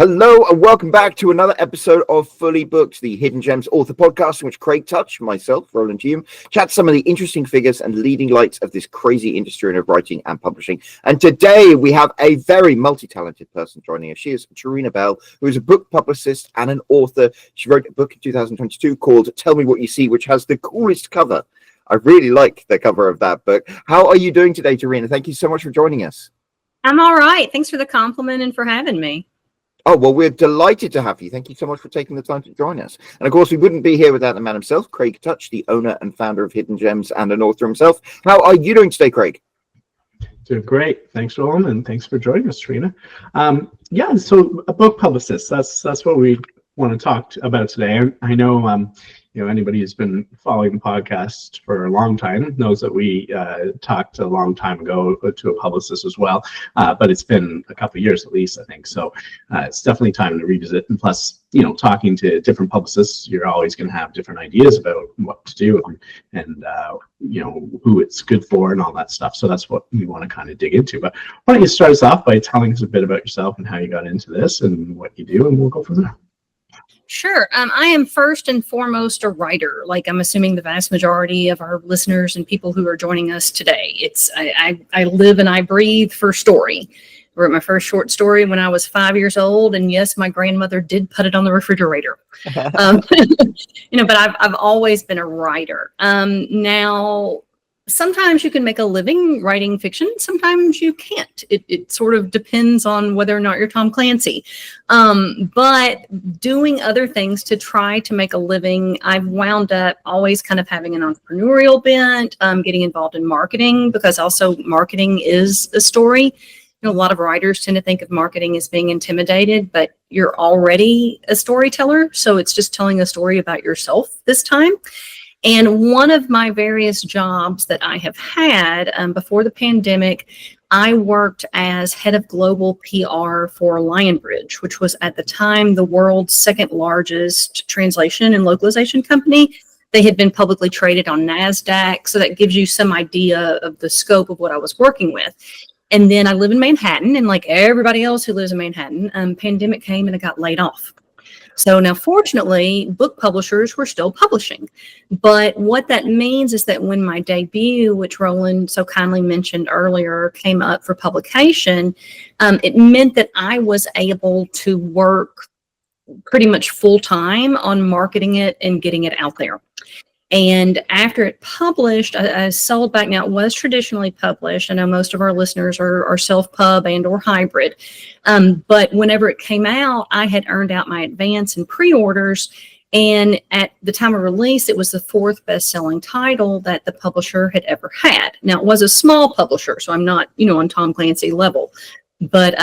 Hello and welcome back to another episode of Fully Booked, the Hidden Gems author podcast in which Craig Touch, myself, Roland Hume, chat some of the interesting figures and leading lights of this crazy industry of writing and publishing. And today we have a very multi-talented person joining us. She is Terena Bell, who is a book publicist and an author. She wrote a book in 2022 called Tell Me What You See, which has the coolest cover. I really like the cover of that book. How are you doing today, Terena? Thank you so much for joining us. I'm all right. Thanks for the compliment and for having me. Oh, well, we're delighted to have you. Thank you so much for taking the time to join us. And of course, we wouldn't be here without the man himself, Craig Touch, the owner and founder of Hidden Gems and an author himself. How are you doing today, Craig? Doing great. Thanks, Roland, and thanks for joining us, Terena. So a book publicist, that's what we want to talk about today. I know, anybody who's been following the podcast for a long time knows that we talked a long time ago to a publicist as well, but it's been a couple of years at least, I think. So it's definitely time to revisit. And plus, talking to different publicists, you're always going to have different ideas about what to do and who it's good for and all that stuff. So that's what we want to kind of dig into. But why don't you start us off by telling us a bit about yourself and how you got into this and what you do, and we'll go from there. Sure. I am first and foremost a writer. Like I'm assuming the vast majority of our listeners and people who are joining us today. I live and I breathe for story. I wrote my first short story when I was 5 years old, and yes, my grandmother did put it on the refrigerator. But I've always been a writer. Now, sometimes you can make a living writing fiction. Sometimes you can't. It sort of depends on whether or not you're Tom Clancy. But doing other things to try to make a living, I've wound up always kind of having an entrepreneurial bent, getting involved in marketing, because also marketing is a story. A lot of writers tend to think of marketing as being intimidated, but you're already a storyteller. So it's just telling a story about yourself this time. And one of my various jobs that I have had before the pandemic, I worked as head of global PR for Lionbridge, which was at the time the world's second largest translation and localization company. They had been publicly traded on NASDAQ, so that gives you some idea of the scope of what I was working with. And then I live in Manhattan, and like everybody else who lives in Manhattan, pandemic came and I got laid off. So now, fortunately, book publishers were still publishing. But what that means is that when my debut, which Roland so kindly mentioned earlier, came up for publication, it meant that I was able to work pretty much full time on marketing it and getting it out there. And after it published, I sold back. Now, it was traditionally published. I know most of our listeners are self-pub and or hybrid. But whenever it came out, I had earned out my advance and pre-orders. And at the time of release, it was the fourth best-selling title that the publisher had ever had. Now, it was a small publisher, so I'm not, on Tom Clancy level. But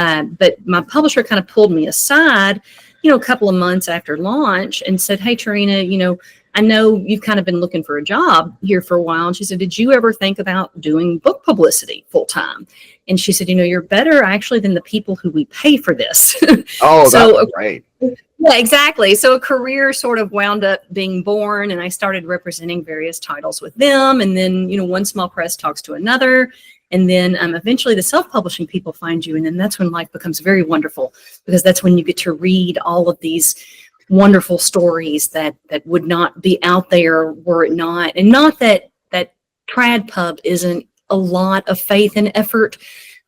my publisher kind of pulled me aside, a couple of months after launch and said, "Hey, Terena, I know you've kind of been looking for a job here for a while." And she said, "Did you ever think about doing book publicity full time?" And she said, "You're better actually than the people who we pay for this." Oh, that's right. Yeah, exactly. So a career sort of wound up being born, and I started representing various titles with them. And then, one small press talks to another. And then eventually the self-publishing people find you. And then that's when life becomes very wonderful, because that's when you get to read all of these wonderful stories that would not be out there were it not. And not that trad pub isn't a lot of faith and effort,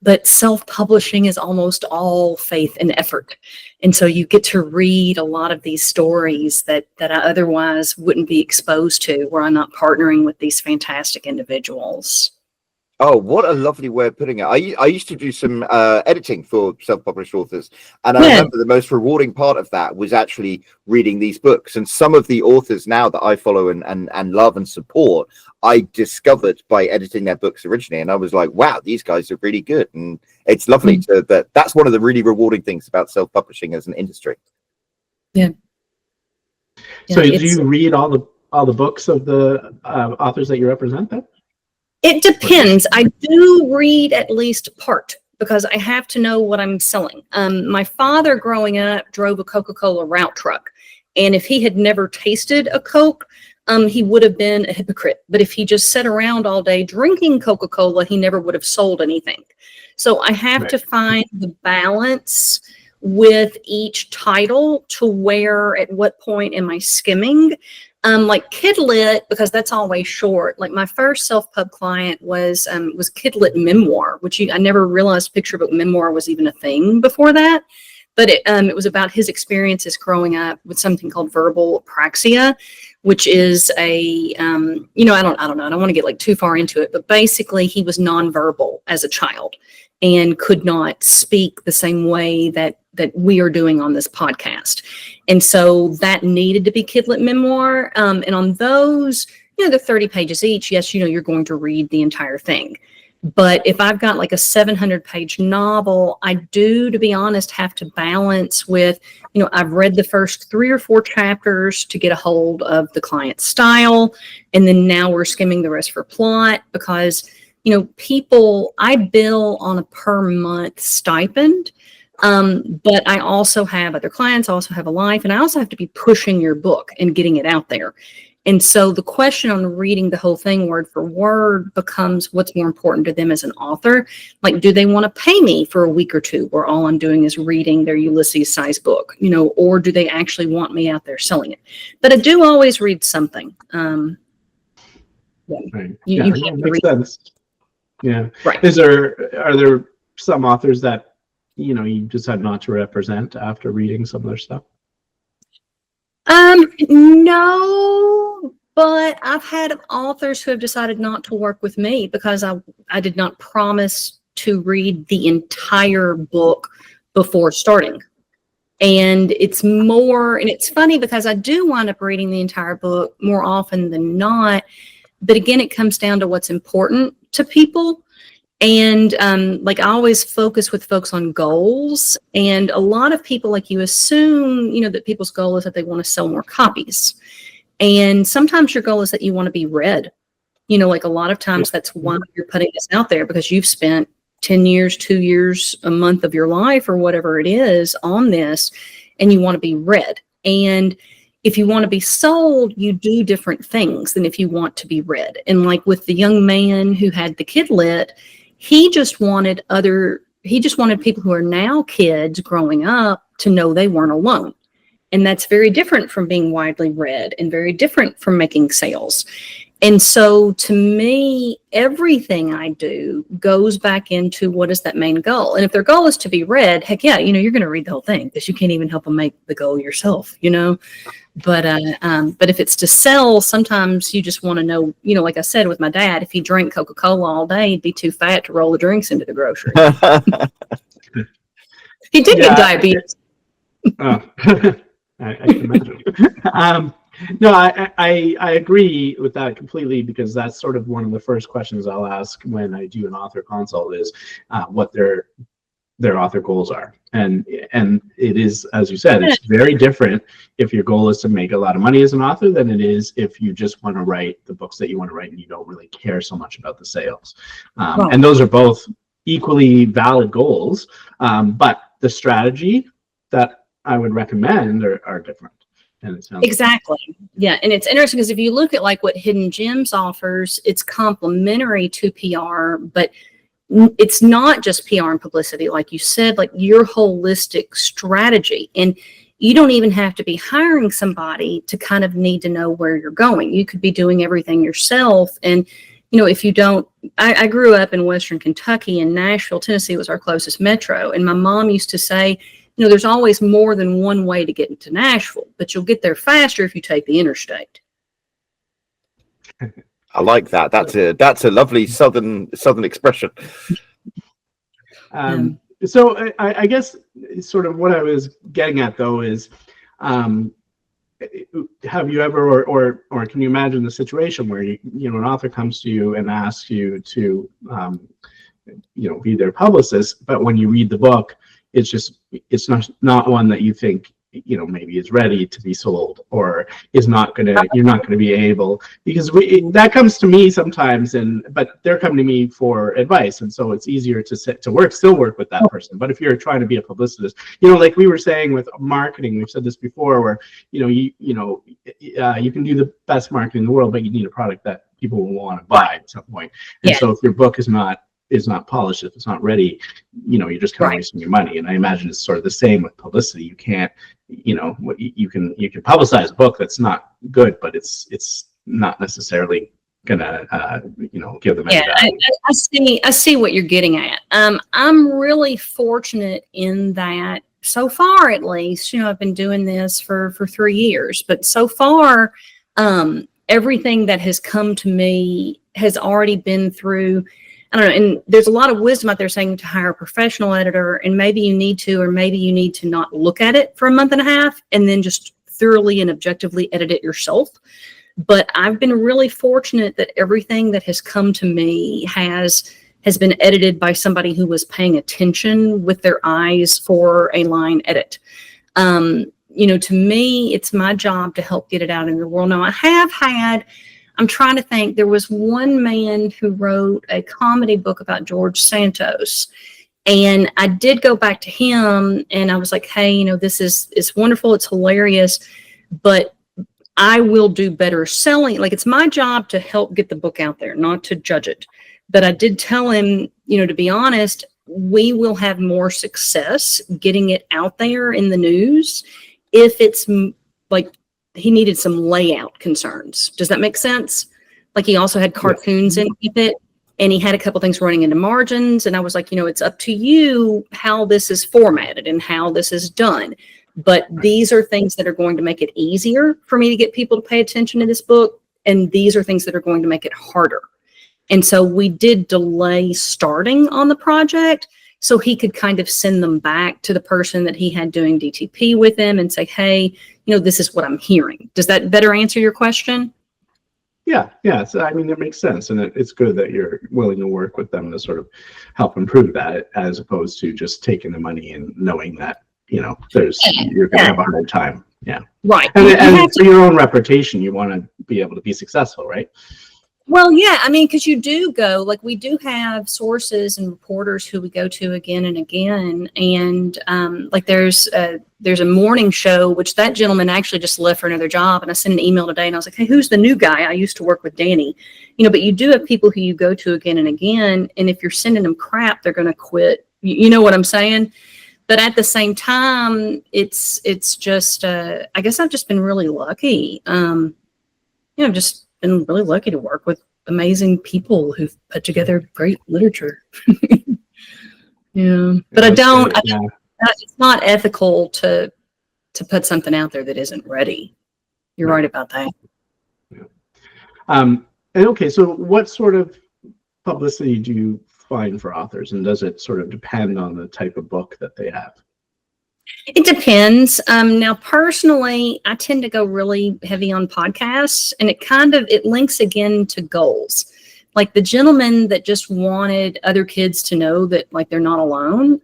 but self-publishing is almost all faith and effort. And so you get to read a lot of these stories that I otherwise wouldn't be exposed to, where I'm not partnering with these fantastic individuals. Oh, what a lovely way of putting it. I used to do some editing for self-published authors, and I remember the most rewarding part of that was actually reading these books. And some of the authors now that I follow and love and support, I discovered by editing their books originally, and I was like, wow, these guys are really good. And it's lovely that's one of the really rewarding things about self-publishing as an industry. Yeah. So do you read all the books of the authors that you represent then? It depends. I do read at least part, because I have to know what I'm selling. My father growing up drove a Coca-Cola route truck. And if he had never tasted a Coke, he would have been a hypocrite. But if he just sat around all day drinking Coca-Cola, he never would have sold anything. So I have to find the balance with each title to where, at what point am I skimming? Like Kidlit, because that's always short. Like my first self-pub client was Kidlit Memoir, which I never realized picture book memoir was even a thing before that. But it was about his experiences growing up with something called verbal apraxia, which is a, I don't know. I don't want to get like too far into it, but basically he was nonverbal as a child and could not speak the same way that we are doing on this podcast. And so that needed to be Kidlit Memoir. And on those, they're 30 pages each. Yes, you're going to read the entire thing. But if I've got like a 700-page novel, I do, to be honest, have to balance with, I've read the first 3 or 4 chapters to get a hold of the client's style. And then now we're skimming the rest for plot because, I bill on a per month stipend. But I also have other clients, I also have a life, and I also have to be pushing your book and getting it out there. And so the question on reading the whole thing word for word becomes what's more important to them as an author. Like, do they want to pay me for a week or two where all I'm doing is reading their Ulysses size book, or do they actually want me out there selling it? But I do always read something. Right. You have to makes read. sense. Yeah. Right. Are there some authors that, you decide not to represent after reading some of their stuff? No, but I've had authors who have decided not to work with me because I did not promise to read the entire book before starting. And it's funny because I do wind up reading the entire book more often than not. But again, it comes down to what's important to people. And I always focus with folks on goals. And a lot of people, you assume, that people's goal is that they want to sell more copies. And sometimes your goal is that you want to be read. A lot of times that's why you're putting this out there, because you've spent 10 years, 2 years, a month of your life or whatever it is on this, and you want to be read. And if you want to be sold, you do different things than if you want to be read. And like with the young man who had the Kidlit, he just wanted people who are now kids growing up to know they weren't alone. And that's very different from being widely read and very different from making sales. And so to me, everything I do goes back into what is that main goal. And if their goal is to be read, heck yeah, you're going to read the whole thing because you can't even help them make the goal yourself, But if it's to sell, sometimes you just want to know, like I said with my dad, if he drank Coca-Cola all day, he'd be too fat to roll the drinks into the grocery. He did get diabetes. Oh, I can imagine. No, I agree with that completely, because that's sort of one of the first questions I'll ask when I do an author consult is what their author goals are. And it is, as you said, it's very different if your goal is to make a lot of money as an author than it is if you just want to write the books that you want to write and you don't really care so much about the sales. And those are both equally valid goals, but the strategy that I would recommend are different. And it sounds exactly. Yeah. And it's interesting because if you look at what Hidden Gems offers, it's complementary to PR, but it's not just PR and publicity. Like you said, your holistic strategy. And you don't even have to be hiring somebody to kind of need to know where you're going. You could be doing everything yourself. And, if you don't, I grew up in Western Kentucky, and Nashville, Tennessee was our closest metro. And my mom used to say, there's always more than one way to get into Nashville, but you'll get there faster if you take the interstate. I like that. That's a lovely southern expression. So I guess sort of what I was getting at though is, have you ever or can you imagine the situation where an author comes to you and asks you to be their publicist, but when you read the book, it's not one that you think maybe is ready to be sold, or you're not going to be able, because that comes to me sometimes, but they're coming to me for advice, and so it's easier to still work with that person. But if you're trying to be a publicist, like we were saying with marketing, we've said this before, where you can do the best marketing in the world, but you need a product that people will want to buy at some point. And so if your book is not is not polished, if it's not ready, you're just kind of wasting your money. And I imagine it's sort of the same with publicity. You can't, you can publicize a book that's not good, but it's not necessarily gonna give them any value. I see what you're getting at. I'm really fortunate in that so far, at least, I've been doing this for 3 years, but so far, everything that has come to me has already been through, I don't know, and there's a lot of wisdom out there saying to hire a professional editor, and maybe you need to, or maybe you need to not look at it for a month and a half and then just thoroughly and objectively edit it yourself. But I've been really fortunate that everything that has come to me has been edited by somebody who was paying attention with their eyes for a line edit. To me, it's my job to help get it out in the world. Now, I'm trying to think, there was one man who wrote a comedy book about George Santos. And I did go back to him and I was like, hey, this is wonderful. It's hilarious, but I will do better selling. Like, it's my job to help get the book out there, not to judge it. But I did tell him, to be honest, we will have more success getting it out there in the news if it's like he needed some layout concerns. Does that make sense? Like, he also had cartoons in it, and he had a couple things running into margins. And I was like, it's up to you how this is formatted and how this is done. But these are things that are going to make it easier for me to get people to pay attention to this book. And these are things that are going to make it harder. And so we did delay starting on the project so he could kind of send them back to the person that he had doing DTP with him and say, hey, this is what I'm hearing. Does that better answer your question? Yeah. So, it makes sense. And it's good that you're willing to work with them to sort of help improve that, as opposed to just taking the money and knowing that, you're going to have a hard time. Yeah. Right. And for your own reputation, you want to be able to be successful, right? Well, yeah, because you do go, like, we do have sources and reporters who we go to again and again. And like there's a morning show, which that gentleman actually just left for another job. And I sent an email today and I was like, hey, who's the new guy? I used to work with Danny, but you do have people who you go to again and again. And if you're sending them crap, they're going to quit. You know what I'm saying? But at the same time, it's just, I guess I've just been really lucky. I've just been really lucky to work with amazing people who've put together great literature. But it's not ethical to put something out there that isn't ready. You're right about that. Yeah. And okay, so what sort of publicity do you find for authors, and does it sort of depend on the type of book that they have? It depends. Now, personally, I tend to go really heavy on podcasts, and it links again to goals. Like the gentleman that just wanted other kids to know that, like, they're not alone.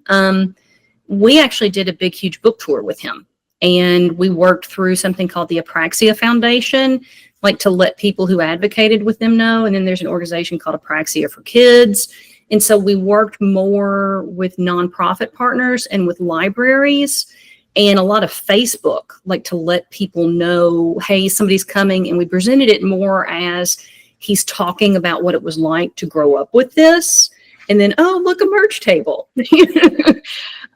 We actually did a big, huge book tour with him, and we worked through something called the Apraxia Foundation, like to let people who advocated with them know. And then there's an organization called Apraxia for Kids. And so we worked more with nonprofit partners and with libraries and a lot of Facebook, like to let people know, hey, somebody's coming. And we presented it more as he's talking about what it was like to grow up with this. And then, oh, look, a merch table.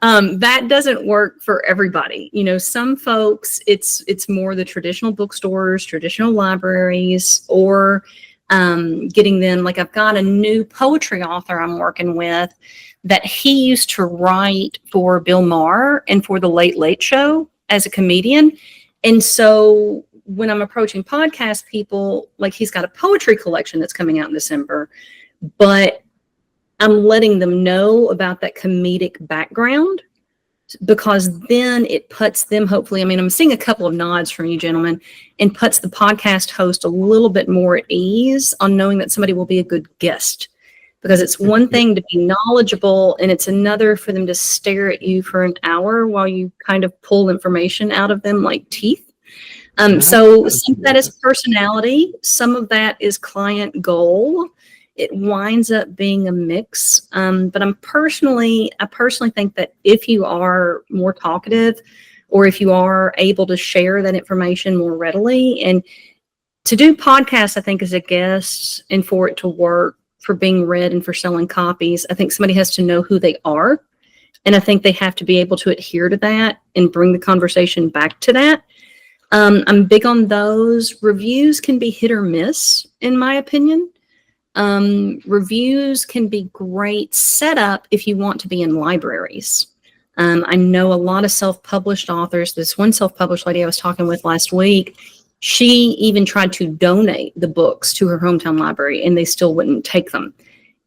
That doesn't work for everybody. Some folks, it's more the traditional bookstores, traditional libraries, or getting them, like I've got a new poetry author I'm working with that he used to write for Bill Maher and for the Late Late Show as a comedian. And so when I'm approaching podcast people, like he's got a poetry collection that's coming out in December, but I'm letting them know about that comedic background, because then it puts them, hopefully, I'm seeing a couple of nods from you gentlemen, and puts the podcast host a little bit more at ease on knowing that somebody will be a good guest. Because it's one thing to be knowledgeable, and it's another for them to stare at you for an hour while you kind of pull information out of them like teeth. So some of that is personality, some of that is client goal. It winds up being a mix. But I personally think that if you are more talkative, or if you are able to share that information more readily, and to do podcasts, I think as a guest and for it to work, for being read and for selling copies. I think somebody has to know who they are. And I think they have to be able to adhere to that and bring the conversation back to that. I'm big on those. Reviews can be hit or miss, in my opinion. Reviews can be great setup if you want to be in libraries. I know a lot of self-published authors. This one self-published lady I was talking with last week, she even tried to donate the books to her hometown library, and they still wouldn't take them.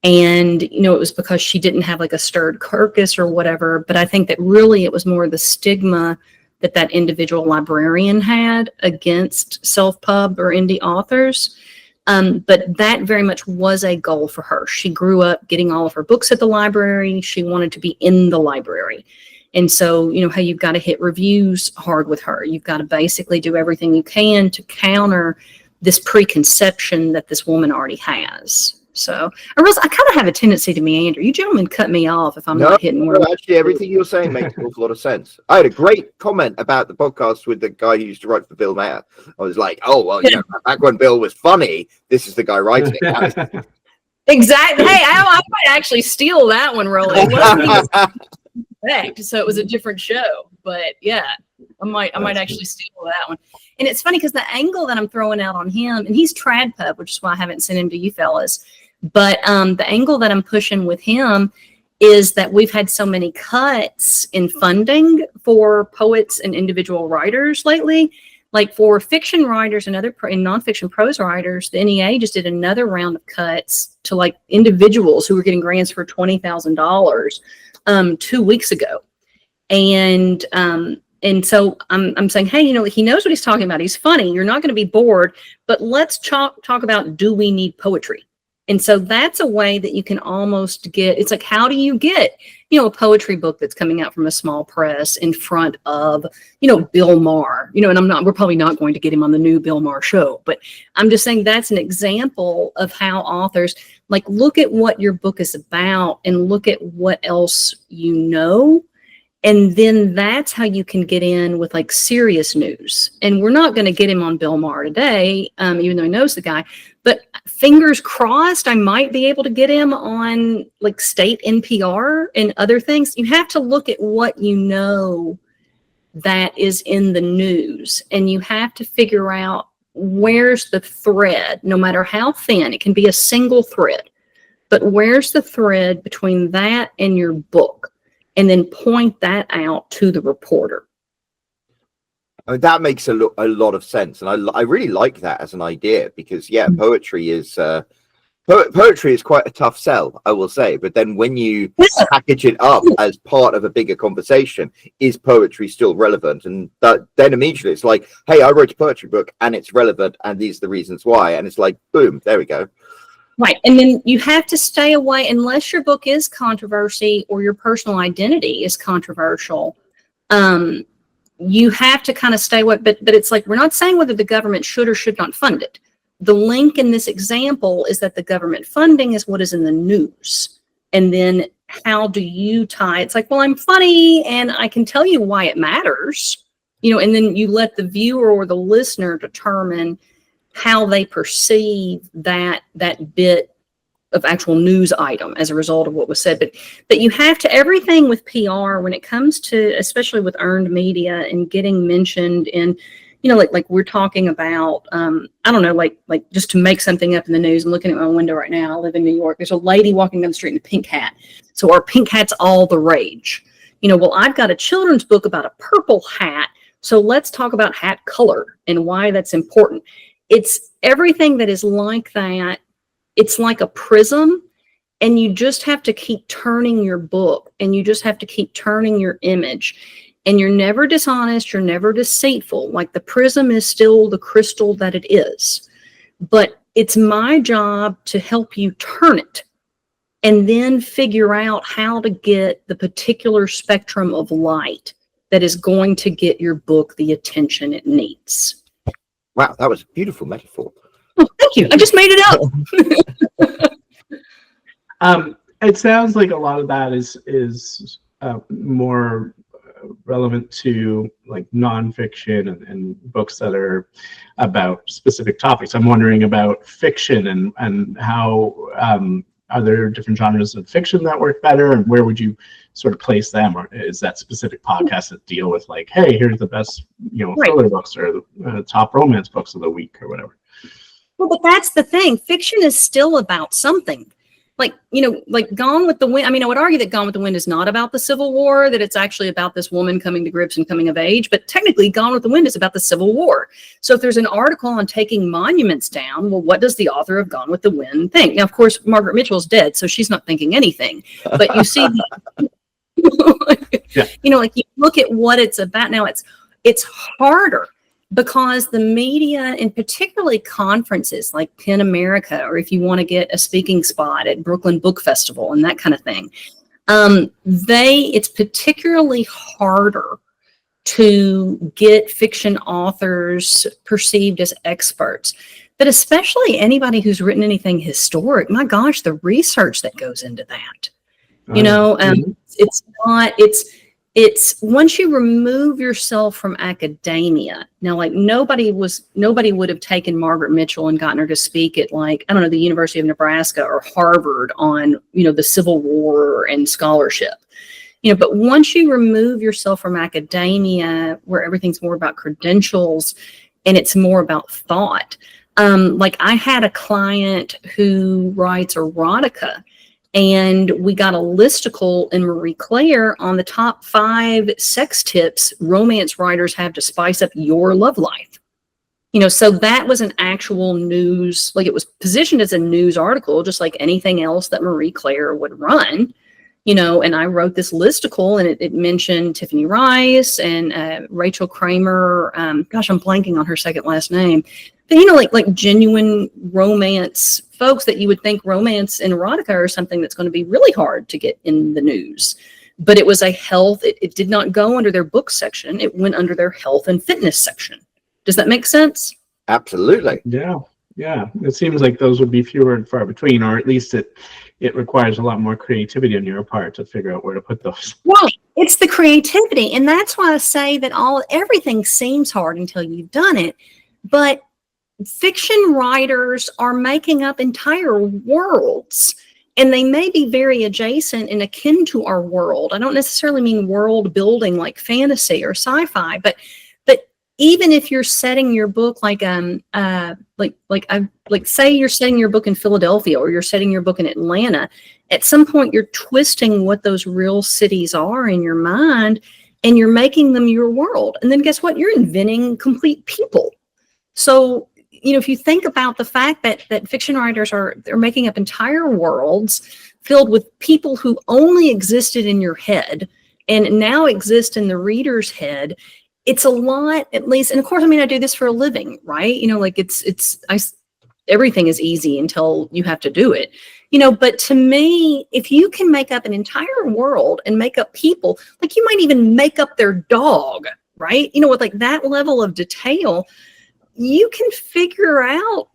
And, you know, it was because she didn't have like a stirred carcass or whatever. But I think that really it was more the stigma that that individual librarian had against self-pub or indie authors. But that very much was a goal for her. She grew up getting all of her books at the library. She wanted to be in the library. And so, you know, how you've got to hit reviews hard with her. You've got to basically do everything you can to counter this preconception that this woman already has. So, I kind of have a tendency to meander. You gentlemen cut me off if I'm not hitting where. Actually, everything you're saying makes an awful lot of sense. I had a great comment about the podcast with the guy who used to write for Bill Maher. I was like, oh, well, you know, back when Bill was funny, this is the guy writing it. Exactly. Hey, I might actually steal that one, Roland. So it was a different show. But yeah, I might actually steal that one. And it's funny because the angle that I'm throwing out on him, and he's trad pub, which is why I haven't sent him to you fellas. But the angle that I'm pushing with him is that we've had so many cuts in funding for poets and individual writers lately. Like for fiction writers and other and nonfiction prose writers, the NEA just did another round of cuts to like individuals who were getting grants for $20,000 2 weeks ago. And so I'm saying, hey, you know, he knows what he's talking about. He's funny. You're not going to be bored. But let's talk about, do we need poetry? And so that's a way that you can almost get, it's like, how do you get, you know, a poetry book that's coming out from a small press in front of, you know, Bill Maher, you know, and we're probably not going to get him on the new Bill Maher show, but I'm just saying that's an example of how authors like look at what your book is about and look at what else you know. And then that's how you can get in with like serious news. And we're not going to get him on Bill Maher today, even though he knows the guy. But fingers crossed, I might be able to get him on like state NPR and other things. You have to look at what you know that is in the news. And you have to figure out where's the thread, no matter how thin. It can be a single thread. But where's the thread between that and your book? And then point that out to the reporter. I mean, that makes a lot of sense, and I really like that as an idea because poetry is quite a tough sell, I will say. But then when you package it up as part of a bigger conversation, is poetry still relevant? And then immediately it's like, hey, I wrote a poetry book and it's relevant, and these are the reasons why. And it's like, boom, there we go. Right. And then you have to stay away unless your book is controversy or your personal identity is controversial. You have to kind of stay away. But it's like, we're not saying whether the government should or should not fund it. The link in this example is that the government funding is what is in the news. And then how do you tie? It's like, well, I'm funny and I can tell you why it matters, you know, and then you let the viewer or the listener determine how they perceive that bit of actual news item as a result of what was said. But you have to, everything with PR, when it comes to, especially with earned media and getting mentioned in, you know, like we're talking about, I don't know, like just to make something up in the news. I'm looking at my window right now. I live in New York. There's a lady walking down the street in a pink hat. So our pink hat's all the rage. You know, well, I've got a children's book about a purple hat. So let's talk about hat color and why that's important. It's everything that is like that. It's like a prism, and you just have to keep turning your book, and you just have to keep turning your image, and you're never dishonest. You're never deceitful. Like the prism is still the crystal that it is, but it's my job to help you turn it and then figure out how to get the particular spectrum of light that is going to get your book the attention it needs. Wow, that was a beautiful metaphor. Oh, thank you. I just made it up. It sounds like a lot of that is more relevant to like nonfiction and books that are about specific topics. I'm wondering about fiction and how are there different genres of fiction that work better, and where would you sort of place them? Or is that specific podcasts that deal with like, hey, here's the best, thriller books or the top romance books of the week or whatever? Well, but that's the thing. Fiction is still about something. Like Gone with the Wind. I mean, I would argue that Gone with the Wind is not about the Civil War, that it's actually about this woman coming to grips and coming of age. But technically, Gone with the Wind is about the Civil War. So if there's an article on taking monuments down, well, what does the author of Gone with the Wind think? Now, of course, Margaret Mitchell's dead, so she's not thinking anything. But you see, like you look at what it's about now. It's harder. Because the media, and particularly conferences like PEN America, or if you want to get a speaking spot at Brooklyn Book Festival and that kind of thing, it's particularly harder to get fiction authors perceived as experts. But especially anybody who's written anything historic, my gosh, the research that goes into that. It's once you remove yourself from academia. Now, like nobody would have taken Margaret Mitchell and gotten her to speak at the University of Nebraska or Harvard on, the Civil War and scholarship. But once you remove yourself from academia, where everything's more about credentials and it's more about thought. Like I had a client who writes erotica, and we got a listicle in Marie Claire on the top 5 sex tips romance writers have to spice up your love life. So that was an actual news, like it was positioned as a news article, just like anything else that Marie Claire would run, and I wrote this listicle, and it mentioned Tiffany Rice and Rachel Kramer. Gosh, I'm blanking on her second last name. But, like genuine romance folks that you would think romance and erotica are something that's going to be really hard to get in the news. But it was it did not go under their book section. It went under their health and fitness section. Does that make sense? Absolutely. Yeah. It seems like those would be fewer and far between, or at least it requires a lot more creativity on your part to figure out where to put those. Right. It's the creativity. And that's why I say that everything seems hard until you've done it. But fiction writers are making up entire worlds, and they may be very adjacent and akin to our world. I don't necessarily mean world building like fantasy or sci-fi, but even if you're setting your book say you're setting your book in Philadelphia or you're setting your book in Atlanta, at some point you're twisting what those real cities are in your mind, and you're making them your world. And then guess what? You're inventing complete people. So if you think about the fact that fiction writers they're making up entire worlds filled with people who only existed in your head and now exist in the reader's head, it's a lot, at least. And of course, I do this for a living, right? Everything is easy until you have to do it, but to me, if you can make up an entire world and make up people, like you might even make up their dog, right? With like that level of detail, you can figure out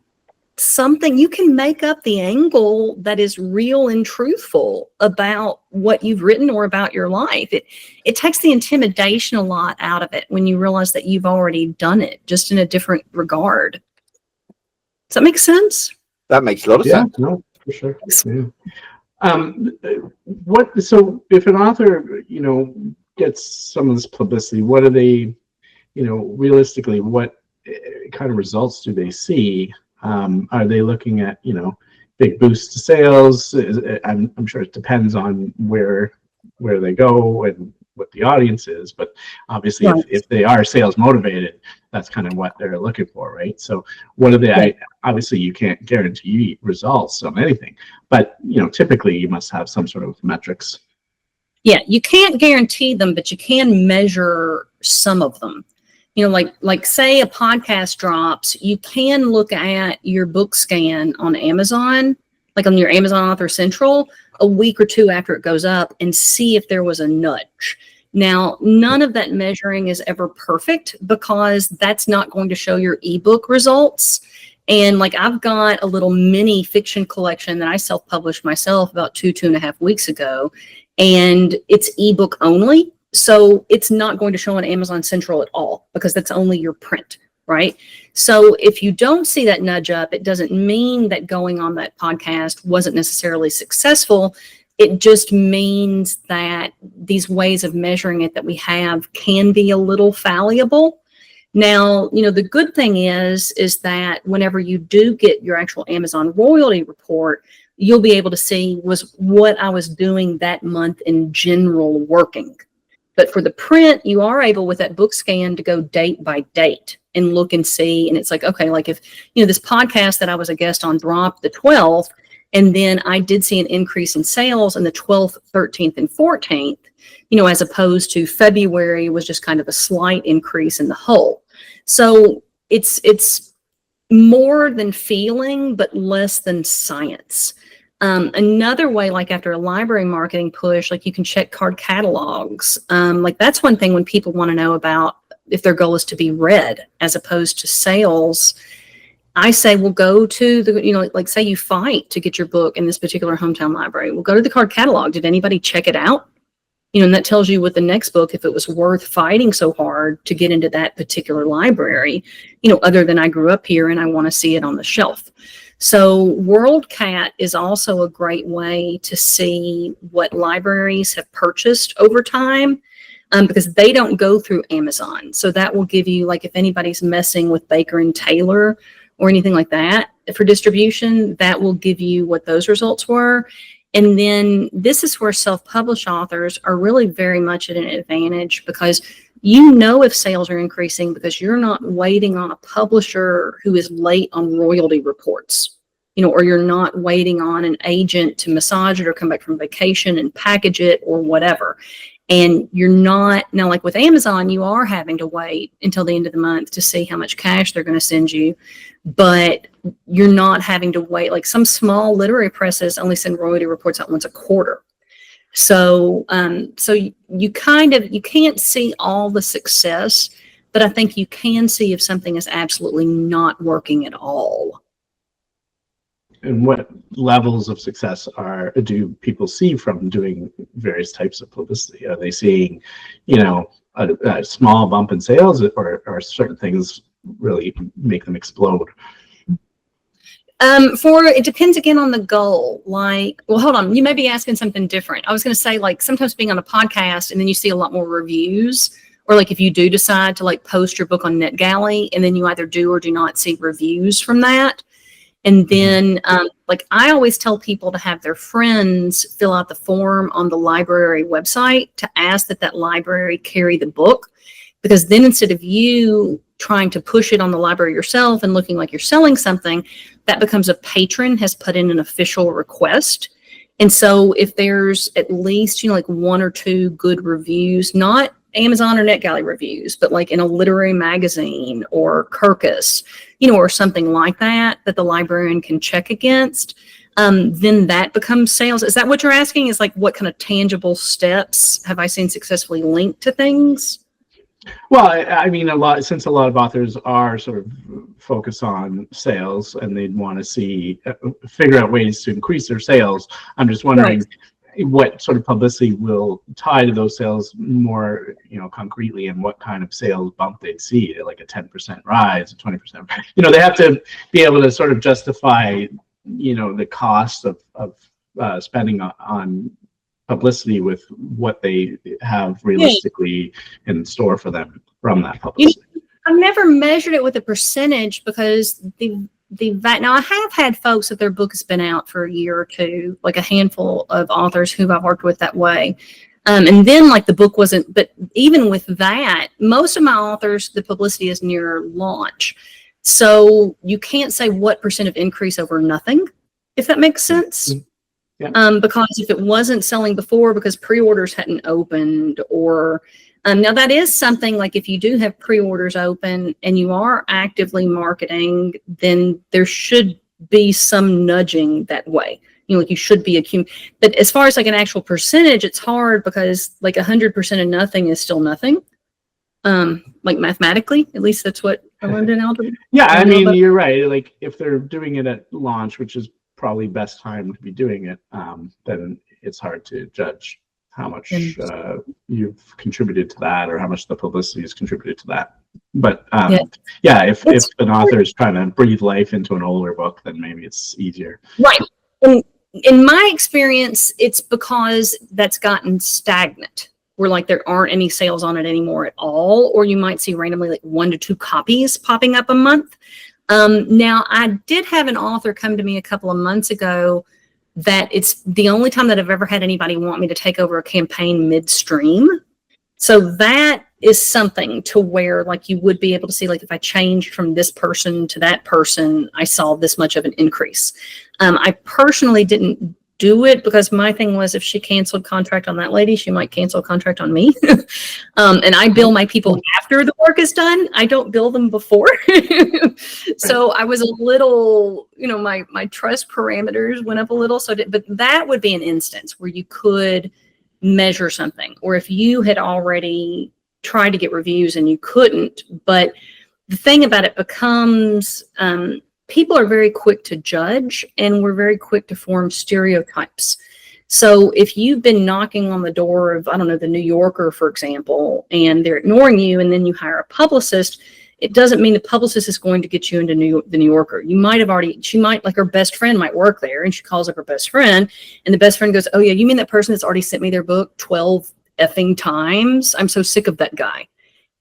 something. You can make up the angle that is real and truthful about what you've written or about your life. It takes the intimidation a lot out of it when you realize that you've already done it, just in a different regard. Does that make sense? That makes a lot of sense. No, for sure. Yeah. So if an author, gets some of this publicity, what are they, realistically, what kind of results do they see? Are they looking at, big boosts to sales? I'm sure it depends on where they go and what the audience is, but obviously if they are sales motivated, that's kind of what they're looking for, right? So what are they? Obviously you can't guarantee results on anything, but typically you must have some sort of metrics. Yeah, you can't guarantee them, but you can measure some of them. Like say a podcast drops, you can look at your book scan on Amazon, like on your Amazon Author Central, a week or two after it goes up, and see if there was a nudge. Now, none of that measuring is ever perfect, because that's not going to show your ebook results. And like I've got a little mini fiction collection that I self-published myself about 2.5 weeks ago, and it's ebook only. So it's not going to show on Amazon Central at all because that's only your print, right? So if you don't see that nudge up, it doesn't mean that going on that podcast wasn't necessarily successful. It just means that these ways of measuring it that we have can be a little fallible. Now, the good thing is that whenever you do get your actual Amazon royalty report, you'll be able to see was what I was doing that month in general working. But for the print, you are able with that book scan to go date by date and look and see. And it's like, okay, like if, this podcast that I was a guest on dropped the 12th, and then I did see an increase in sales in the 12th, 13th, and 14th, as opposed to February was just kind of a slight increase in the whole. So it's more than feeling, but less than science. Another way, like after a library marketing push, like you can check card catalogs. Like that's one thing when people want to know about if their goal is to be read as opposed to sales. I say, well, go to the, like say you fight to get your book in this particular hometown library. Well, go to the card catalog. Did anybody check it out? And that tells you with the next book, if it was worth fighting so hard to get into that particular library, other than I grew up here and I want to see it on the shelf. So WorldCat is also a great way to see what libraries have purchased over time, because they don't go through Amazon. So that will give you, like if anybody's messing with Baker and Taylor or anything like that for distribution, that will give you what those results were. And then this is where self-published authors are really very much at an advantage because if sales are increasing because you're not waiting on a publisher who is late on royalty reports, or you're not waiting on an agent to massage it or come back from vacation and package it or whatever. And you're not, now like with Amazon, you are having to wait until the end of the month to see how much cash they're going to send you, but you're not having to wait. Like some small literary presses only send royalty reports out once a quarter. So, you can't see all the success, but I think you can see if something is absolutely not working at all. And what levels of success do people see from doing various types of publicity? Are they seeing, a small bump in sales, or certain things really make them explode? It depends again on the goal. Like, well, hold on, you may be asking something different. I was going to say, like, sometimes being on a podcast and then you see a lot more reviews, or like if you do decide to like post your book on NetGalley and then you either do or do not see reviews from that. And then, like I always tell people to have their friends fill out the form on the library website to ask that library carry the book, because then instead of you trying to push it on the library yourself and looking like you're selling something, that becomes a patron has put in an official request. And so if there's at least, like one or two good reviews, not Amazon or NetGalley reviews, but like in a literary magazine or Kirkus, or something like that the librarian can check against, then that becomes sales. Is that what you're asking? Is like what kind of tangible steps have I seen successfully linked to things? Well, I mean, since a lot of authors are sort of focused on sales and they'd want to figure out ways to increase their sales. I'm just wondering what sort of publicity will tie to those sales more, concretely, and what kind of sales bump they'd see, like a 10% rise, a 20%. They have to be able to sort of justify, the cost of spending on publicity with what they have realistically in store for them from that publicity. I've never measured it with a percentage because now I have had folks that their book has been out for a year or two, like a handful of authors who I've worked with that way. And then like the book wasn't, but even with that, most of my authors, the publicity is near launch. So you can't say what percent of increase over nothing, if that makes sense. Yeah. Because if it wasn't selling before because pre-orders hadn't opened, or now that is something like if you do have pre-orders open and you are actively marketing, then there should be some nudging that way. Like you should be but as far as like an actual percentage, it's hard because like 100% of nothing is still nothing. Like mathematically, at least that's what I learned in algebra. Yeah, I mean, you're right. Like if they're doing it at launch, which is probably best time to be doing it, then it's hard to judge how much you've contributed to that, or how much the publicity has contributed to that. But if an author is trying to breathe life into an older book, then maybe it's easier. Right. And in my experience, it's because that's gotten stagnant, where like there aren't any sales on it anymore at all, or you might see randomly like 1 to 2 copies popping up a month. Now, I did have an author come to me a couple of months ago that it's the only time that I've ever had anybody want me to take over a campaign midstream. So that is something to where like you would be able to see, like if I changed from this person to that person, I saw this much of an increase. I personally didn't do it because my thing was if she canceled contract on that lady, she might cancel contract on me. And I bill my people after the work is done. I don't bill them before. So I was a little, my trust parameters went up a little. But that would be an instance where you could measure something, or if you had already tried to get reviews and you couldn't. But the thing about it becomes, people are very quick to judge, and we're very quick to form stereotypes. So if you've been knocking on the door of, I don't know, the New Yorker, for example, and they're ignoring you, and then you hire a publicist, it doesn't mean the publicist is going to get you into the New Yorker. You might have already, she might, like her best friend might work there, and she calls up her best friend, and the best friend goes, oh yeah, you mean that person that's already sent me their book 12 effing times? I'm so sick of that guy.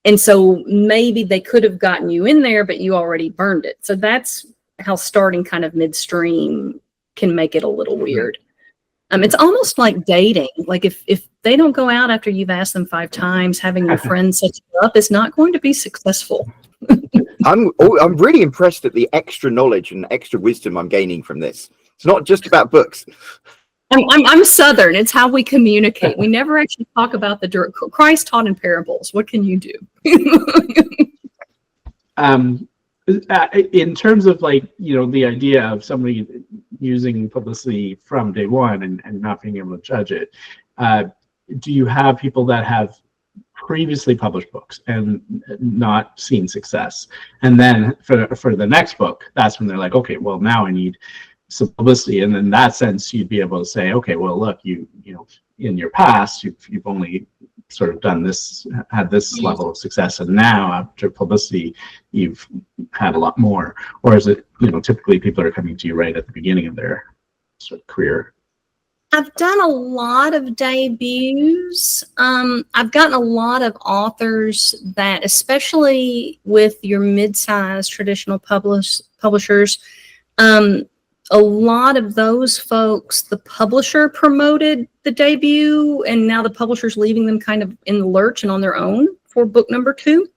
And so maybe they could have gotten you in there, but you already burned it. So that's how starting kind of midstream can make it a little weird. It's almost like dating. Like if they don't go out after you've asked them 5 times, having your friends set you up is not going to be successful. I'm really impressed at the extra knowledge and extra wisdom I'm gaining from this. It's not just about books. I'm Southern. It's how we communicate. We never actually talk about Christ taught in parables. What can you do? In terms of the idea of somebody using publicity from day one and not being able to judge it, do you have people that have previously published books and not seen success, and then for the next book, that's when they're like, okay, well now I need some publicity, and in that sense you'd be able to say, okay, well look, you in your past you've only sort of done this, had this level of success, and now after publicity you've had a lot more? Or is it typically people are coming to you right at the beginning of their sort of career? I've done a lot of debuts. I've gotten a lot of authors that, especially with your mid-sized traditional publishers, a lot of those folks, the publisher promoted the debut, and now the publisher's leaving them kind of in the lurch and on their own for book number 2.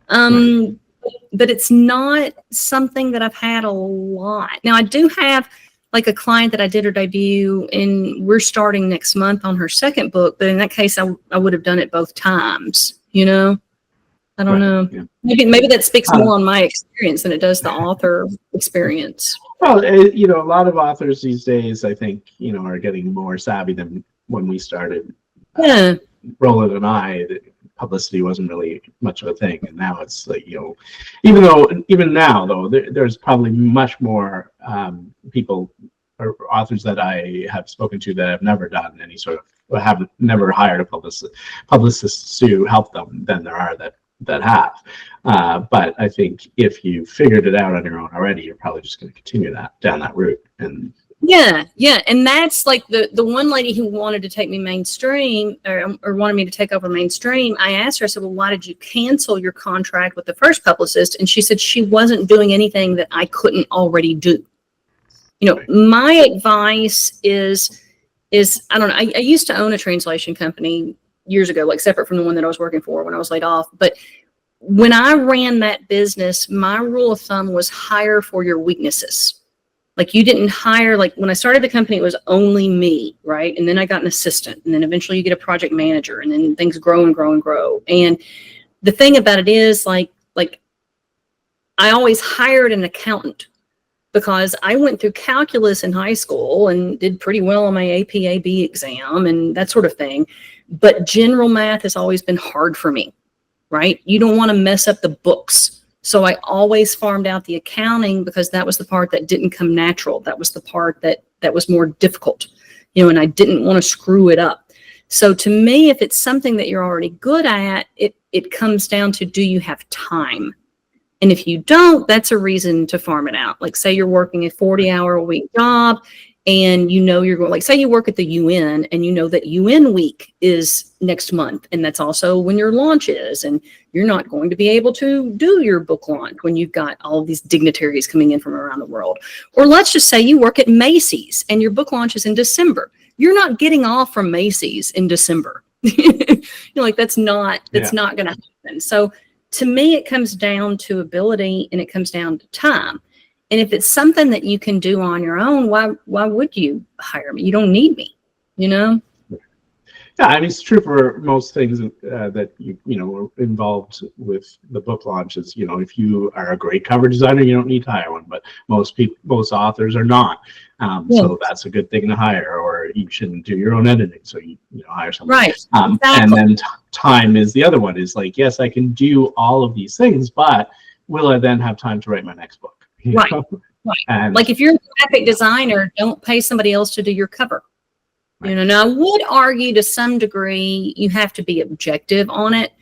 But it's not something that I've had a lot. Now, I do have like a client that I did her debut, and we're starting next month on her second book, but in that case, I would have done it both times, I don't know. Yeah. Maybe that speaks more on my experience than it does the author experience. Well, a lot of authors these days, I think, are getting more savvy than when we started. Yeah. Roland and I, publicity wasn't really much of a thing, and now it's like, even now though, there's probably much more people or authors that I have spoken to that have never done any sort of, have never hired a publicist to help them than there are that have. But I think if you figured it out on your own already, you're probably just going to continue down that route. And yeah, and that's like the one lady who wanted to take me mainstream, or wanted me to take over mainstream. I asked her, I said, well, why did you cancel your contract with the first publicist? And she said she wasn't doing anything that I couldn't already do. My advice is I don't know, I used to own a translation company years ago, like separate from the one that I was working for when I was laid off. But when I ran that business, my rule of thumb was hire for your weaknesses. Like you didn't hire, like when I started the company, it was only me, right? And then I got an assistant, and then eventually you get a project manager, and then things grow and grow and grow. And the thing about it is like I always hired an accountant, because I went through calculus in high school and did pretty well on my AP/AB exam and that sort of thing. But general math has always been hard for me, right? You don't want to mess up the books. So I always farmed out the accounting, because that was the part that didn't come natural. That was the part that was more difficult, and I didn't want to screw it up. So to me, if it's something that you're already good at, it comes down to, do you have time? And if you don't, that's a reason to farm it out. Like, say you're working a 40-hour-a-week job, and you're going, like, say you work at the UN, and you know that UN week is next month, and that's also when your launch is, and you're not going to be able to do your book launch when you've got all of these dignitaries coming in from around the world. Or let's just say you work at Macy's and your book launch is in December. You're not getting off from Macy's in December. Like, that's not going to happen. So to me, it comes down to ability, and it comes down to time. And if it's something that you can do on your own, why would you hire me? You don't need me, Yeah, I mean, it's true for most things that are involved with the book launches. If you are a great cover designer, you don't need to hire one. But most authors are not, so that's a good thing to hire. Or you shouldn't do your own editing, so you hire someone. Right. Exactly. And then time is the other one. Is like, yes, I can do all of these things, but will I then have time to write my next book? Right. And like, if you're a graphic designer, don't pay somebody else to do your cover. Right. Now I would argue to some degree you have to be objective on it.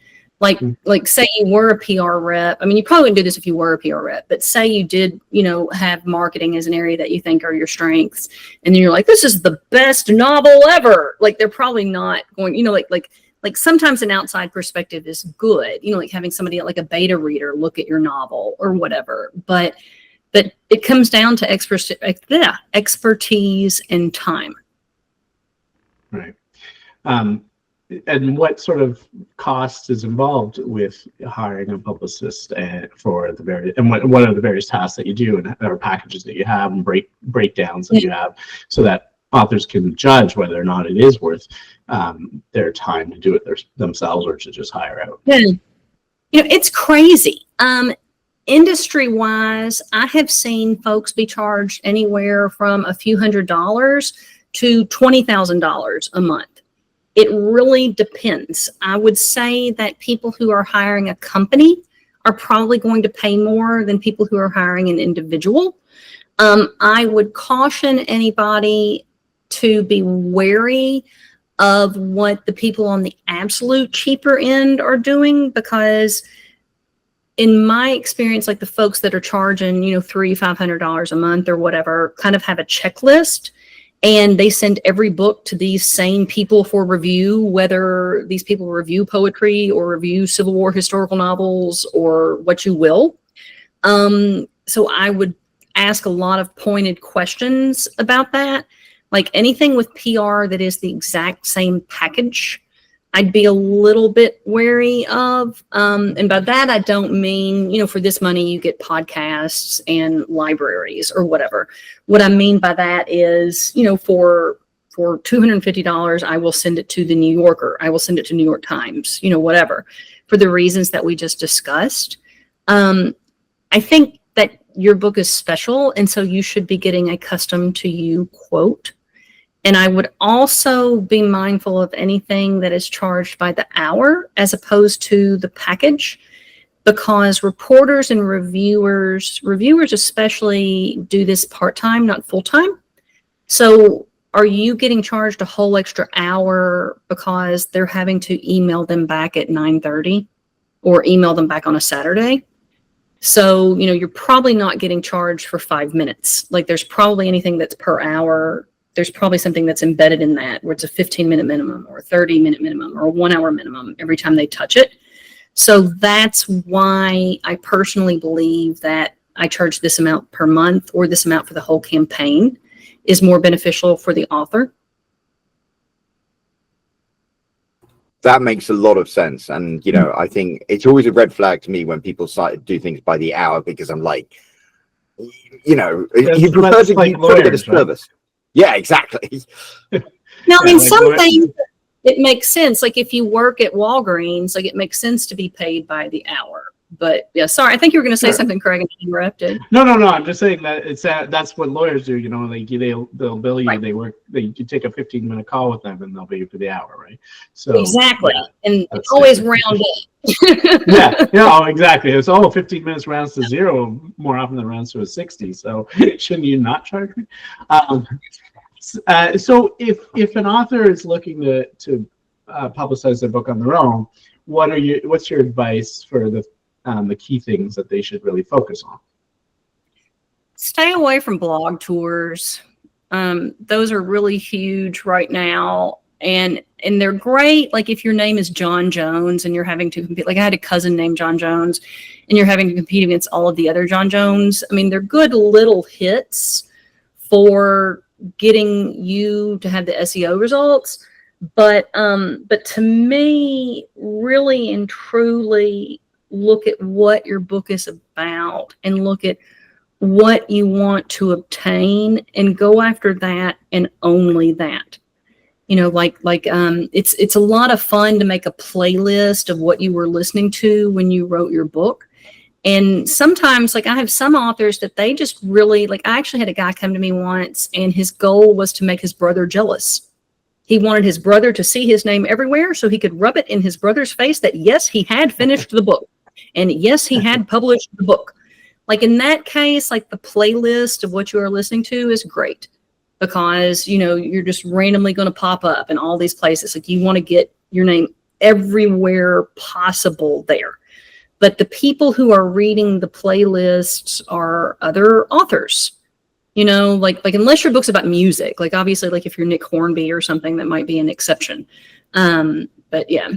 Like say you were a PR rep. I mean, you probably wouldn't do this if you were a PR rep, but say you did, have marketing as an area that you think are your strengths, and then you're like, this is the best novel ever. Like, they're probably not going, like sometimes an outside perspective is good, like having somebody like a beta reader look at your novel or whatever. But it comes down to expertise and time. Right. And what sort of cost is involved with hiring a publicist for the various, and what are the various tasks that you do, or packages that you have, and breakdowns that you have, so that authors can judge whether or not it is worth their time to do it themselves, or to just hire out? Yeah. It's crazy. Industry-wise, I have seen folks be charged anywhere from a few $100s to $20,000 a month. It really depends. I would say that people who are hiring a company are probably going to pay more than people who are hiring an individual. I would caution anybody to be wary of what the people on the absolute cheaper end are doing, because in my experience, like the folks that are charging, $300-$500 a month or whatever, kind of have a checklist, and they send every book to these same people for review, whether these people review poetry or review Civil War historical novels or what you will. So I would ask a lot of pointed questions about that. Like, anything with PR that is the exact same package, I'd be a little bit wary of. And by that, I don't mean, for this money, you get podcasts and libraries or whatever. What I mean by that is, for $250, I will send it to the New Yorker. I will send it to New York Times, whatever, for the reasons that we just discussed. I think that your book is special, and so you should be getting a custom to you quote. And I would also be mindful of anything that is charged by the hour as opposed to the package, because reporters and reviewers especially, do this part-time, not full-time. So are you getting charged a whole extra hour because they're having to email them back at 9:30 or email them back on a Saturday? So, you're probably not getting charged for 5 minutes. Like, there's probably anything that's per hour. There's probably something that's embedded in that where it's a 15-minute minimum or a 30-minute minimum or a 1 hour minimum every time they touch it. So that's why I personally believe that I charge this amount per month, or this amount for the whole campaign, is more beneficial for the author. That makes a lot of sense. And, I think it's always a red flag to me when people do things by the hour, because I'm like, you prefer to get a service. Right? Yeah, exactly. Now, in some things, it makes sense. Like, if you work at Walgreens, like, it makes sense to be paid by the hour. But yeah, sorry, I think you were going to say something, Craig, and interrupted. No. I'm just saying that that's what lawyers do. Like, they'll bill you. Right. You take a 15-minute call with them, and they'll bill you for the hour, right? So exactly, and it's always round up. yeah, exactly. It's 15 minutes rounds to zero more often than rounds to a 60. So shouldn't you not charge me? So if an author is looking to publicize their book on their own, what's your advice for the key things that they should really focus on? Stay away from blog tours. Those are really huge right now. And they're great. Like if your name is John Jones and you're having to compete, like I had a cousin named John Jones and you're having to compete against all of the other John Jones. I mean, they're good little hits for getting you to have the SEO results. But to me, really and truly look at what your book is about and look at what you want to obtain and go after that and only that. You know, it's a lot of fun to make a playlist of what you were listening to when you wrote your book. And sometimes, like I have some authors that they just really, like I actually had a guy come to me once and his goal was to make his brother jealous. He wanted his brother to see his name everywhere so he could rub it in his brother's face that yes, he had finished the book and yes, he had published the book. Like in that case, like the playlist of what you are listening to is great. Because, you know, you're just randomly going to pop up in all these places. Like you want to get your name everywhere possible there. But the people who are reading the playlists are other authors. You know, like unless your book's about music, like obviously, like if you're Nick Hornby or something, that might be an exception. But yeah,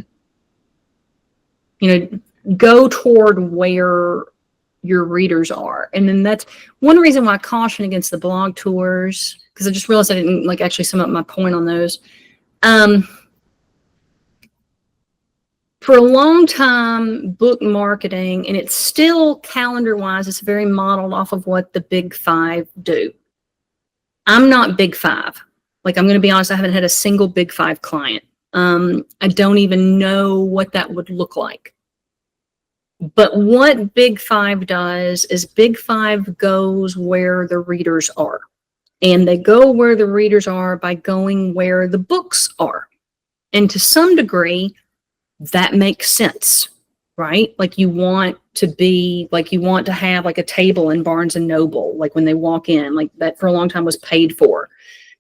you know, go toward where your readers are. And then that's one reason why I caution against the blog tours, because I just realized I didn't like actually sum up my point on those. For a long time, book marketing, and it's still calendar-wise, it's very modeled off of what the big five do. I'm not big five. Like, I'm going to be honest, I haven't had a single big five client. I don't even know what that would look like. But what Big Five does is Big Five goes where the readers are. And they go where the readers are by going where the books are. And to some degree, that makes sense, right? Like you want to have like a table in Barnes and Noble, like when they walk in, like that for a long time was paid for.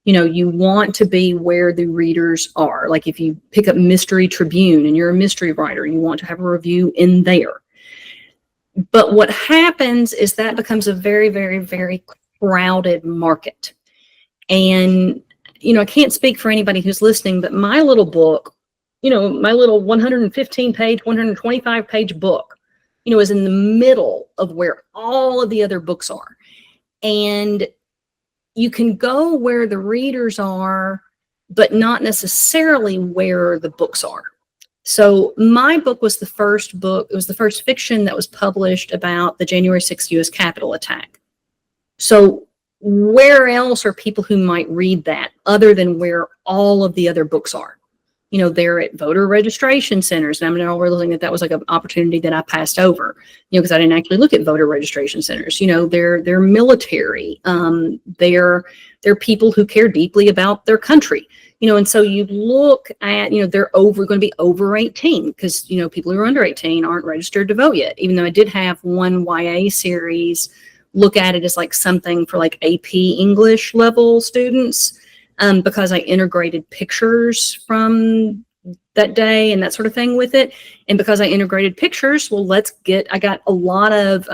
You know, you want to be where the readers are. Like if you pick up Mystery Tribune and you're a mystery writer, you want to have a review in there. But what happens is that becomes a very, very, very crowded market. And, you know, I can't speak for anybody who's listening, but my little book, you know, my little 115-page, 125-page book, you know, is in the middle of where all of the other books are. And you can go where the readers are, but not necessarily where the books are. So my book was the first book, it was the first fiction that was published about the January 6th U.S. Capitol attack. So where else are people who might read that other than where all of the other books are? You know, they're at voter registration centers. And I'm now realizing that was like an opportunity that I passed over, you know, because I didn't actually look at voter registration centers. You know, they're military. They're people who care deeply about their country. You know, and so you look at, you know, they're going to be over 18 because, you know, people who are under 18 aren't registered to vote yet, even though I did have one YA series look at it as like something for like AP English level students because I integrated pictures from that day and that sort of thing with it. And because I integrated pictures, well, I got a lot of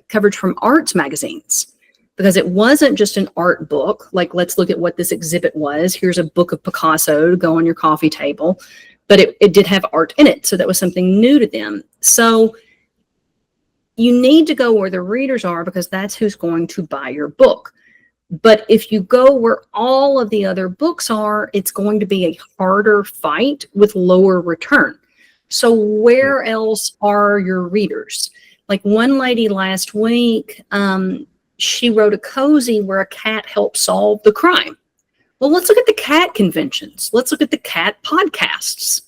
coverage from arts magazines. Because it wasn't just an art book, like let's look at what this exhibit was. Here's a book of Picasso to go on your coffee table. But it did have art in it, so that was something new to them. So you need to go where the readers are because that's who's going to buy your book. But if you go where all of the other books are, it's going to be a harder fight with lower return. So where else are your readers? Like one lady last week, she wrote a cozy where a cat helped solve the crime. Well, let's look at the cat conventions. Let's look at the cat podcasts.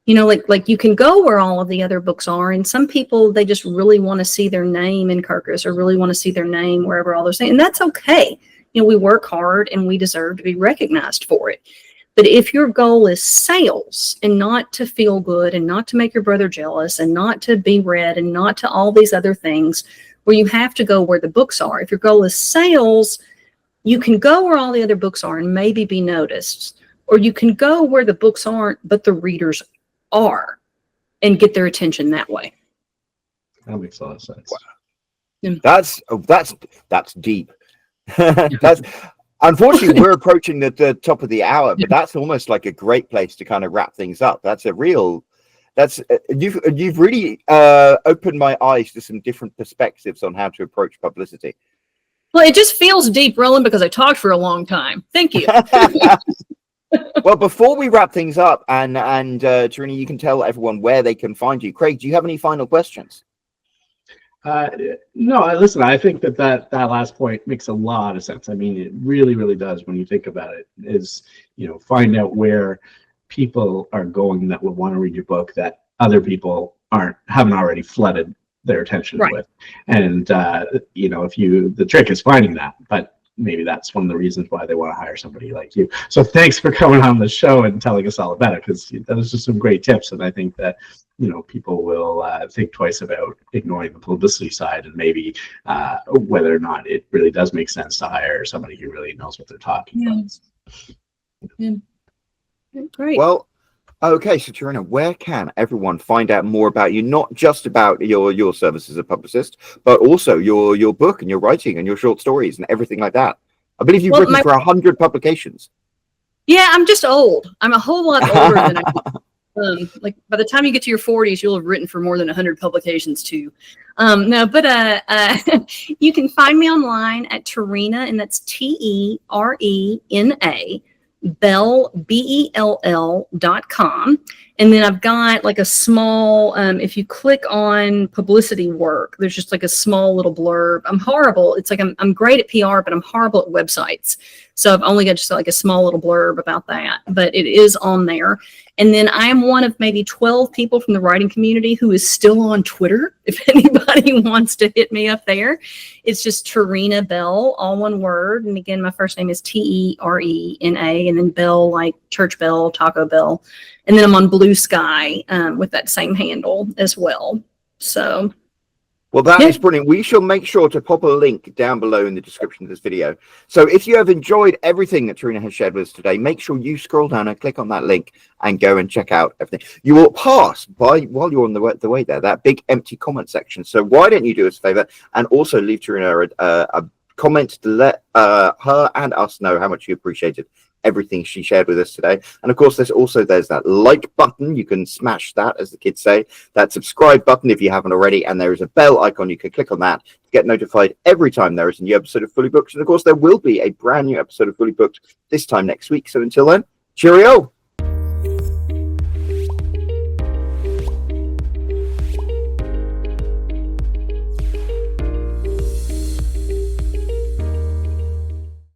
You know, like you can go where all of the other books are. And some people, they just really want to see their name in Kirkus or really want to see their name wherever all those things. And that's okay. You know, we work hard and we deserve to be recognized for it. But if your goal is sales and not to feel good and not to make your brother jealous and not to be read and not to all these other things, where you have to go where the books are. If your goal is sales, you can go where all the other books are and maybe be noticed. or you can go where the books aren't, but the readers are, and get their attention that way. That makes a lot of sense. Wow. That's deep. That's unfortunately we're approaching the top of the hour, but that's almost like a great place to kind of wrap things up. You've really opened my eyes to some different perspectives on how to approach publicity. Well, it just feels deep, Roland, because I talked for a long time. Thank you. Well, before we wrap things up, and Terena, you can tell everyone where they can find you. Craig, do you have any final questions? No, listen, I think that last point makes a lot of sense. I mean, it really, really does when you think about it, is, find out where people are going that would want to read your book that other people haven't already flooded their attention with. And, the trick is finding that, but maybe that's one of the reasons why they want to hire somebody like you. So thanks for coming on the show and telling us all about it, because that was just some great tips. And I think that, people will think twice about ignoring the publicity side, and maybe whether or not it really does make sense to hire somebody who really knows what they're talking about. Yeah. Great. Well, okay, so Terena, where can everyone find out more about you? Not just about your service as a publicist, but also your book and your writing and your short stories and everything like that. I believe you've written for 100 publications. Yeah, I'm just old. I'm a whole lot older than I am. Like by the time you get to your 40s, you'll have written for more than 100 publications too. You can find me online at Terena, and that's TERENA. Bell, BELL.com. And then I've got like a small, if you click on publicity work, there's just like a small little blurb. I'm horrible. It's like I'm great at PR, but I'm horrible at websites. So I've only got just like a small little blurb about that, but it is on there. And then I am one of maybe 12 people from the writing community who is still on Twitter. If anybody wants to hit me up there, it's just Terena Bell, all one word. And again, my first name is TERENA, and then Bell, like church bell, Taco Bell. And then I'm on Blue Sky with that same handle as well. So. Well, that is brilliant. We shall make sure to pop a link down below in the description of this video. So if you have enjoyed everything that Terena has shared with us today, make sure you scroll down and click on that link and go and check out everything. You will pass by, while you're on the way there, that big empty comment section. So why don't you do us a favor and also leave Terena a comment to let her and us know how much you appreciated everything she shared with us today. And of course, there's that like button. You can smash that, as the kids say, that subscribe button if you haven't already, and there is a bell icon. You can click on that to get notified every time there is a new episode of Fully Booked. And of course, there will be a brand new episode of Fully Booked this time next week. So until then, cheerio.